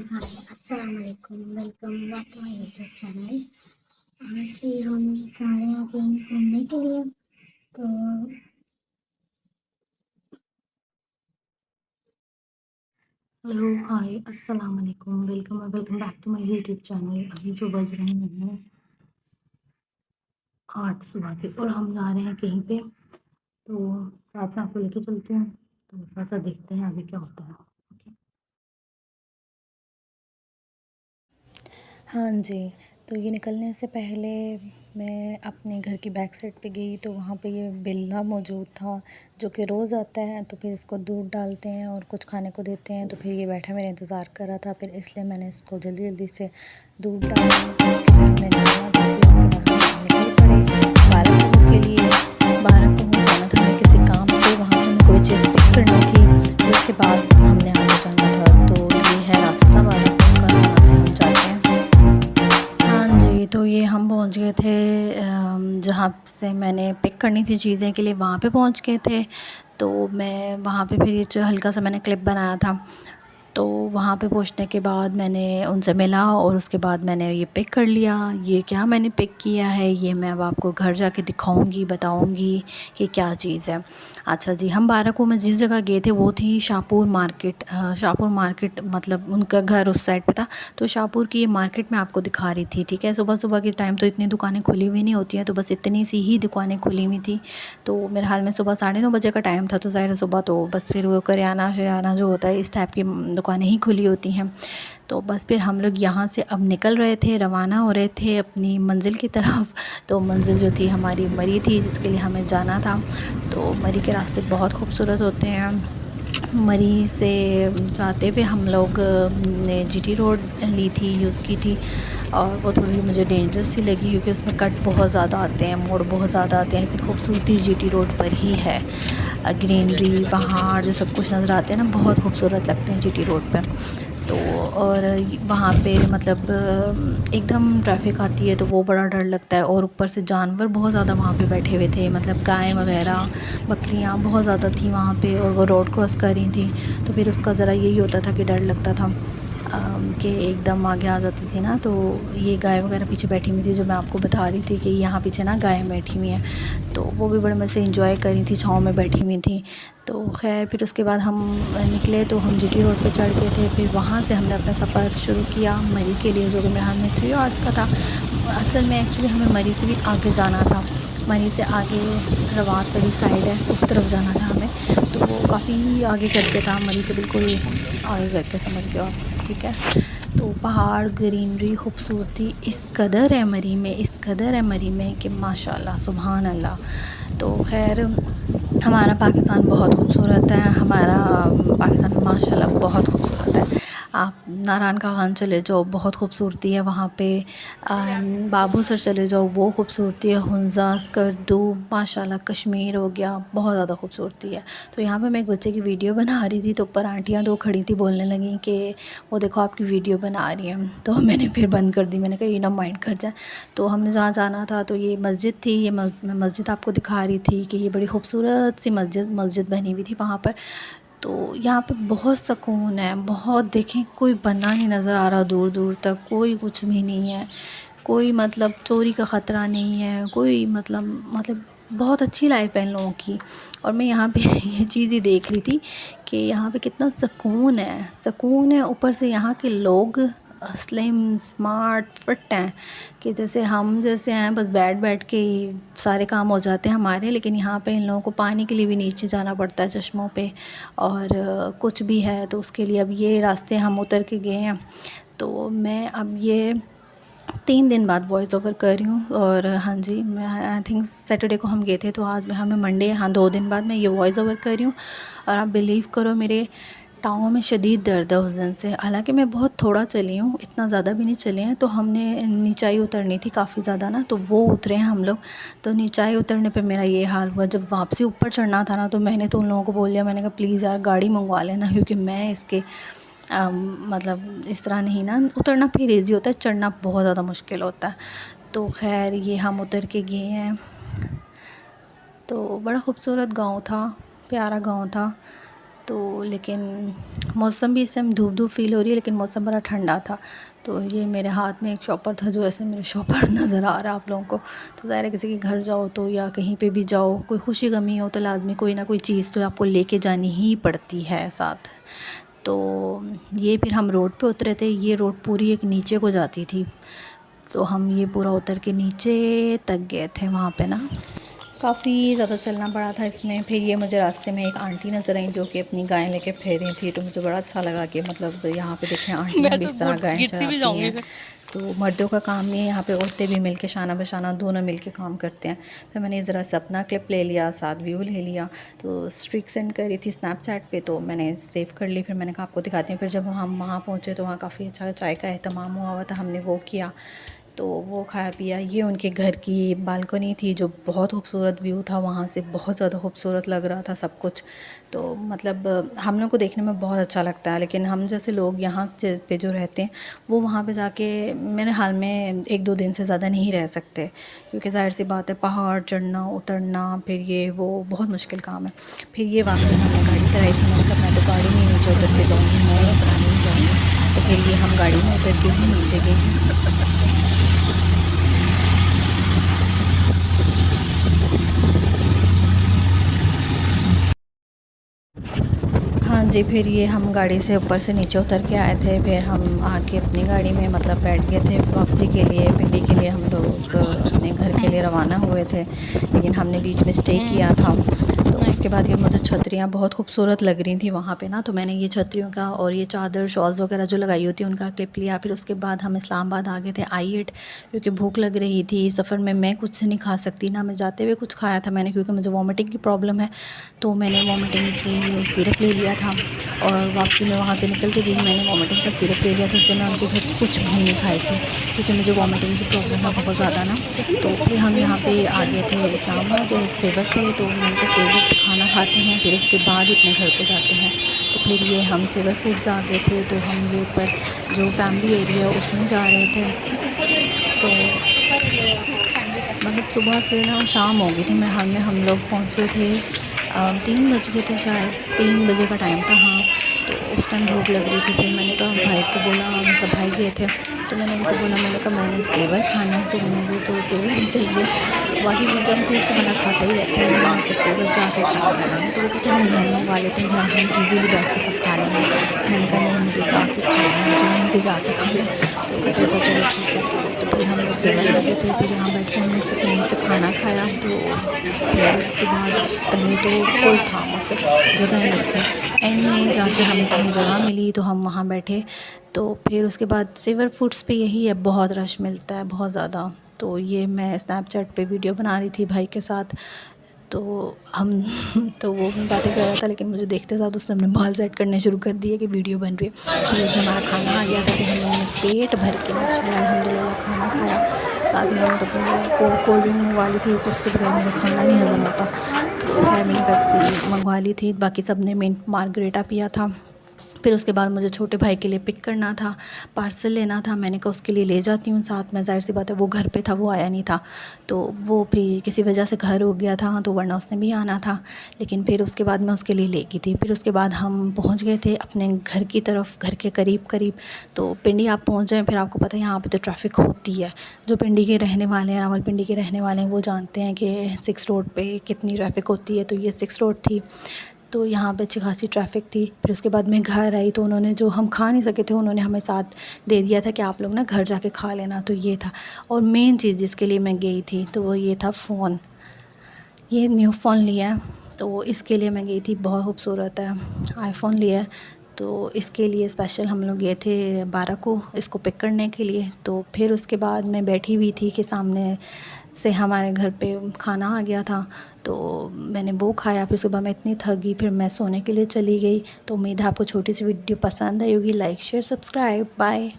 हाय अस्सलाम वालेकुम, welcome back to my YouTube channel. आज ही हम जा रहे हैं कहीं घूमने के लिए। तो हेलो हाय अस्सलाम वालेकुम, welcome back to my YouTube channel. अभी जो बज रहे हैं 8 सुबह के और हम जा रहे हैं कहीं पे। तो साथ में आपको लेके चलते हैं, तो थोड़ा सा देखते हैं आगे क्या होता है। ओके। हाँ जी, तो ये निकलने से पहले मैं अपने घर की बैक साइड पे गई तो वहाँ पे ये बिल्ला मौजूद था जो कि रोज़ आता है। तो फिर इसको दूध डालते हैं और कुछ खाने को देते हैं। तो फिर ये बैठा मेरा इंतज़ार कर रहा था, फिर इसलिए मैंने इसको जल्दी जल्दी से दूध डाला क्योंकि फिर हमने निकलना था। फिर उसके बाद हम निकल पड़े बाराकपूर के लिए। बाराकपूर जाना था हमें किसी काम से, वहाँ से हमें कोई चीज़ पिक करनी थी। फिर उसके बाद हमने आगे जाना था। तो ये है रास्ता बाराकपूर का जहाँ से हम जाते हैं। हाँ जी, तो ये हम पहुँच गए थे जहाँ से मैंने पिक करनी थी चीज़ें के लिए, वहाँ पे पहुँच गए थे। तो मैं वहाँ पे फिर ये जो हल्का सा मैंने क्लिप बनाया था, तो वहाँ पे पहुँचने के बाद मैंने उनसे मिला और उसके बाद मैंने ये पिक कर लिया। ये क्या मैंने पिक किया है ये मैं अब आपको घर जाके दिखाऊंगी, बताऊंगी कि क्या चीज़ है। अच्छा जी, हम बाराकपूर में जिस जगह गए थे वो थी शाहपुर मार्केट। शाहपुर मार्केट मतलब उनका घर उस साइड पे था। तो शाहपुर की ये मार्केट मैं आपको दिखा रही थी, ठीक है। सुबह सुबह के टाइम तो इतनी दुकानें खुली हुई नहीं होती हैं, तो बस इतनी सी ही दुकानें खुली हुई थी। तो मेरे हाल में सुबह 9:30 बजे का टाइम था, तो ज़ाहिर सुबह तो बस फिर वो करियाना शरियाना जो होता है इस टाइप की दुकानें ही खुली होती हैं। तो बस फिर हम लोग यहाँ से अब निकल रहे थे, रवाना हो रहे थे अपनी मंज़िल की तरफ। तो मंज़िल जो थी हमारी मरी थी, जिसके लिए हमें जाना था। तो मरी के रास्ते बहुत खूबसूरत होते हैं। मरी से जाते हुए हम लोग ने जीटी रोड ली थी, यूज़ की थी। और वो थोड़ी मुझे डेंजरस सी लगी क्योंकि उसमें कट बहुत ज़्यादा आते हैं, मोड़ बहुत ज़्यादा आते हैं, लेकिन खूबसूरती जीटी रोड पर ही है। ग्रीनरी, पहाड़ जो सब कुछ नज़र आते हैं ना, बहुत खूबसूरत लगते हैं जीटी रोड पे। तो और वहाँ पे मतलब एकदम ट्रैफिक आती है तो वो बड़ा डर लगता है। और ऊपर से जानवर बहुत ज़्यादा वहाँ पे बैठे हुए थे, मतलब गाय वगैरह, बकरियाँ बहुत ज़्यादा थी वहाँ पे, और वो रोड क्रॉस कर रही थी। तो फिर उसका ज़रा यही होता था कि डर लगता था कि एकदम आगे आ जाती थी ना। तो ये गाय वगैरह पीछे बैठी हुई थी, जो मैं आपको बता रही थी कि यहाँ पीछे ना गाय बैठी हुई हैं। तो वो भी बड़े मज़े से इंजॉय कर रही थी, छाँव में बैठी हुई थी। तो खैर फिर उसके बाद हम निकले तो हम जीटी रोड पे चढ़ गए थे। फिर वहाँ से हमने अपना सफ़र शुरू किया मरी के लिए, जो कि मेरे हाल में 3 आवर्स का था। असल में एक्चुअली हमें मरी से भी आगे जाना था। मरी से आगे रवात वाली साइड है, उस तरफ जाना था हमें। तो वो काफ़ी आगे करके था, मरी से बिल्कुल आगे करके, समझ गए आप, ठीक है। तो पहाड़, ग्रीनरी, खूबसूरती इस कदर है मरी में, इस कदर है मरी में कि माशाल्लाह सुभान अल्लाह। तो खैर हमारा पाकिस्तान बहुत खूबसूरत है, हमारा पाकिस्तान माशाल्लाह बहुत खूबसूरत है। आप नारायण का खान चले जाओ, बहुत खूबसूरती है वहाँ पे। बाबू सर चले जाओ, वो खूबसूरती है। हुंज़ा, स्कर्दू, माशाल्लाह कश्मीर हो गया, बहुत ज़्यादा खूबसूरती है। तो यहाँ पे मैं एक बच्चे की वीडियो बना रही थी, तो ऊपर आंटियाँ 2 खड़ी थी, बोलने लगी कि वो देखो आपकी वीडियो बना रही हैं। तो मैंने फिर बंद कर दी, मैंने कहा ये ना माइंड कर जाए। तो हमने जहाँ जाना था तो ये मस्जिद थी, ये मैं मस्जिद आपको दिखा रही थी कि ये बड़ी खूबसूरत सी मस्जिद बनी हुई थी वहाँ पर। तो यहाँ पे बहुत सुकून है, बहुत, देखें कोई बंदा नहीं नज़र आ रहा दूर दूर तक, कोई कुछ भी नहीं है, कोई मतलब चोरी का ख़तरा नहीं है, कोई मतलब बहुत अच्छी लाइफ है इन लोगों की। और मैं यहाँ पे ये चीज़ ही देख रही थी कि यहाँ पे कितना सुकून है। ऊपर से यहाँ के लोग स्लिम, स्मार्ट, फिट हैं कि जैसे हम जैसे हैं, बस बैठ बैठ के ही सारे काम हो जाते हैं हमारे। लेकिन यहाँ पे इन लोगों को पानी के लिए भी नीचे जाना पड़ता है चश्मों पे, और कुछ भी है तो उसके लिए अब ये रास्ते हम उतर के गए हैं। तो मैं अब ये 3 दिन बाद वॉइस ओवर कर रही हूँ। और हाँ जी, मैं आई थिंक सैटरडे को हम गए थे, तो आज हमें मंडे, हाँ 2 दिन बाद मैं ये वॉइस ओवर कर रही हूँ। और आप बिलीव करो मेरे टाँगों में शदीद दर्द है उस दिन से। हालांकि मैं बहुत थोड़ा चली हूँ, इतना ज़्यादा भी नहीं चले हैं। तो हमने नीचाई उतरनी थी काफ़ी ज़्यादा ना, तो वो उतरे हैं हम लोग। तो नीचाई उतरने पे मेरा ये हाल हुआ। जब वापसी ऊपर चढ़ना था ना, तो मैंने तो उन लोगों को बोल दिया, मैंने कहा प्लीज़ यार गाड़ी मंगवा लेना, क्योंकि मैं इसके मतलब इस तरह नहीं ना, उतरना फिर ईज़ी होता है, चढ़ना बहुत ज़्यादा मुश्किल होता है। तो खैर ये हम उतर के गए हैं। तो बड़ा खूबसूरत गाँव था, प्यारा गाँव था। तो लेकिन मौसम भी इस टाइम धूप धूप फील हो रही है, लेकिन मौसम बड़ा ठंडा था। तो ये मेरे हाथ में एक शॉपर था, जो ऐसे मेरे शॉपर नज़र आ रहा है आप लोगों को। तो ज़ाहिर है किसी के घर जाओ तो या कहीं पे भी जाओ, कोई खुशी गमी हो तो लाजमी कोई ना कोई चीज़ तो आपको लेके जानी ही पड़ती है साथ। तो ये फिर हम रोड पे उतरे थे। ये रोड पूरी एक नीचे को जाती थी, तो हम ये पूरा उतर के नीचे तक गए थे। वहाँ पे ना काफ़ी ज़्यादा चलना पड़ा था इसमें। फिर ये मुझे रास्ते में एक आंटी नज़र आई, जो कि अपनी गाय लेके फिर रही थी। तो मुझे बड़ा अच्छा लगा कि मतलब यहाँ पे देखें आंटियाँ भी इस तरह गायें चराती हैं। तो मर्दों का काम नहीं है, यहाँ पे औरतें भी मिलके शाना बशाना दोनों मिलके काम करते हैं। फिर मैंने ज़रा सा अपना क्लिप ले लिया, साथ व्यू ले लिया। तो स्ट्रिक सेंड करी थी स्नैपचैट पे, तो मैंने सेव कर ली। फिर मैंने कहा आपको दिखाती हूँ। फिर जब हम वहाँ पहुँचे तो वहाँ काफ़ी अच्छा चाय का एहतमाम हुआ था, हमने वो किया, तो वो खाया पिया। ये उनके घर की बालकनी थी, जो बहुत खूबसूरत व्यू था, वहाँ से बहुत ज़्यादा खूबसूरत लग रहा था सब कुछ। तो मतलब हम लोग को देखने में बहुत अच्छा लगता है, लेकिन हम जैसे लोग यहाँ पे जो रहते हैं वो वहाँ पे जाके मेरे हाल में 1-2 दिन से ज़्यादा नहीं रह सकते, क्योंकि ज़ाहिर सी बात है पहाड़ चढ़ना उतरना, फिर ये वो बहुत मुश्किल काम है। फिर ये वापसी हमने गाड़ी कराई थी। मैंने कहा मैं तो गाड़ी में नीचे उतर के जाऊँगी, मैं इस तरह नहीं जाऊँगी। तो फिर ये हम गाड़ी में उतर के ही नीचे गए। हाँ जी, फिर ये हम गाड़ी से ऊपर से नीचे उतर के आए थे। फिर हम आके अपनी गाड़ी में मतलब बैठ गए थे वापसी के लिए। पिंडी के लिए हम लोग अपने घर के लिए रवाना हुए थे, लेकिन हमने बीच में स्टे किया था। तो उसके बाद ये मुझे छतरियाँ बहुत खूबसूरत लग रही थी वहाँ पे ना, तो मैंने ये छतरियों का और ये चादर शॉल्स वगैरह जो लगाई होती है उनका क्लिप लिया। फिर उसके बाद हम इस्लामाबाद आ गए थे I8, क्योंकि भूख लग रही थी। सफ़र में मैं कुछ नहीं खा सकती ना, मैं जाते हुए कुछ खाया था मैंने, क्योंकि मुझे वॉमिटिंग की प्रॉब्लम है। तो मैंने वॉमिटिंग की सिरप ले लिया था, और वापसी में वहाँ से निकलते भी मैंने वॉमिटिंग का सिरप ले लिया था। इसलिए मैं उनके घर कुछ भी नहीं खाई थी, क्योंकि मुझे वॉमिटिंग की प्रॉब्लम है बहुत ज़्यादा ना। तो फिर हम यहाँ पे आ गए थे इस्लामाबाद सेवर पे। तो मैंने कहा सेवर पे खाना खाते हैं, फिर उसके बाद ही अपने घर पे जाते हैं। तो फिर ये हम सेवर फूड्स आ गए थे। तो हम ये ऊपर जो फैमिली एरिया उसमें जा रहे थे। तो मतलब सुबह से ना शाम हो गई थी। मैं हाल में हम लोग पहुँचे थे 3 बज गए थे शायद, 3 बजे का टाइम था। हाँ, तो उस टाइम भूख लग रही थी। फिर मैंने कहा भाई को बोला, हम सब भाई गए थे, तो मैंने उनको बोला, मैंने कहा मैंने सेवर खाना है, तो मुझे तो सेवर ही चाहिए। बाकी वो जंक फूड से बना खाता ही रहता है, वहाँ पर सेवर जाके खाता है। तो वो कहते हैं हम घर मंगवा लेते हैं, घर हम ईज़िली बैठ के सब खा लेंगे। मैंने कहा नहीं, मुझे जाके खाना है, मुझे वहीं पर जाके खाना है। तो कहते ऐसा चलो ठीक है। तो फिर हम लोग सेवर लगे थे। फिर यहाँ बैठ के हमने सुकून से खाना खाया। तो फिर उसके बाद पहले तो कोई था मतलब जगह नहीं थी, एंड में जाके हमें कहीं जगह मिली तो हम वहाँ बैठे। तो फिर उसके बाद सेवर फूड्स पे यही है, बहुत रश मिलता है बहुत ज़्यादा। तो ये मैं स्नैपचैट पे वीडियो बना रही थी भाई के साथ, तो हम तो वो बातें कर रहा था, लेकिन मुझे देखते साथ उसने अपने बाल सेट करने शुरू कर दिए कि वीडियो बन रही है। फिर जब हमारा खाना आ गया था तो हम लोगों ने पेट भर के माशाल्लाह अल्हम्दुलिल्लाह खाना खाया। साथ में मैंने तो अपने कोल्ड ड्रिंक मंगवा ली थी, उसके बगैर मेरा खाना नहीं हज़म होता। तो खैर मैंने पेप्सी मंगवा ली थी, बाकी सब ने मिंट मार्गरेटा पिया था। फिर उसके बाद मुझे छोटे भाई के लिए पिक करना था, पार्सल लेना था। मैंने कहा उसके लिए ले जाती हूँ साथ में, ज़ाहिर सी बात है वो घर पे था, वो आया नहीं था। तो वो भी किसी वजह से घर हो गया था, तो वरना उसने भी आना था। लेकिन फिर उसके बाद मैं उसके लिए ले गई थी। फिर उसके बाद हम पहुँच गए थे अपने घर की तरफ, घर के करीब। तो पिंडी आप पहुँच जाएँ, फिर आपको पता है यहाँ पर तो ट्रैफ़िक होती है। जो पिंडी के रहने वाले हैं, रावलपिंडी के रहने वाले हैं, वो जानते हैं कि 6 रोड पे कितनी ट्रैफ़िक होती है। तो ये 6 रोड थी, तो यहाँ पे अच्छी खासी ट्रैफ़िक थी। फिर उसके बाद मैं घर आई, तो उन्होंने जो हम खा नहीं सके थे, उन्होंने हमें साथ दे दिया था कि आप लोग ना घर जाके खा लेना। तो ये था, और मेन चीज़ जिसके लिए मैं गई थी तो वो ये था फ़ोन। ये न्यू फ़ोन लिया है, तो इसके लिए मैं गई थी। बहुत खूबसूरत है, आईफ़ोन लिया है, तो इसके लिए स्पेशल हम लोग गए थे 12 को इसको पिक करने के लिए। तो फिर उसके बाद मैं बैठी हुई थी कि सामने से हमारे घर पे खाना आ गया था, तो मैंने वो खाया। फिर सुबह मैं इतनी थक गई, फिर मैं सोने के लिए चली गई। तो उम्मीद है आपको छोटी सी वीडियो पसंद आई होगी। Like share subscribe, bye.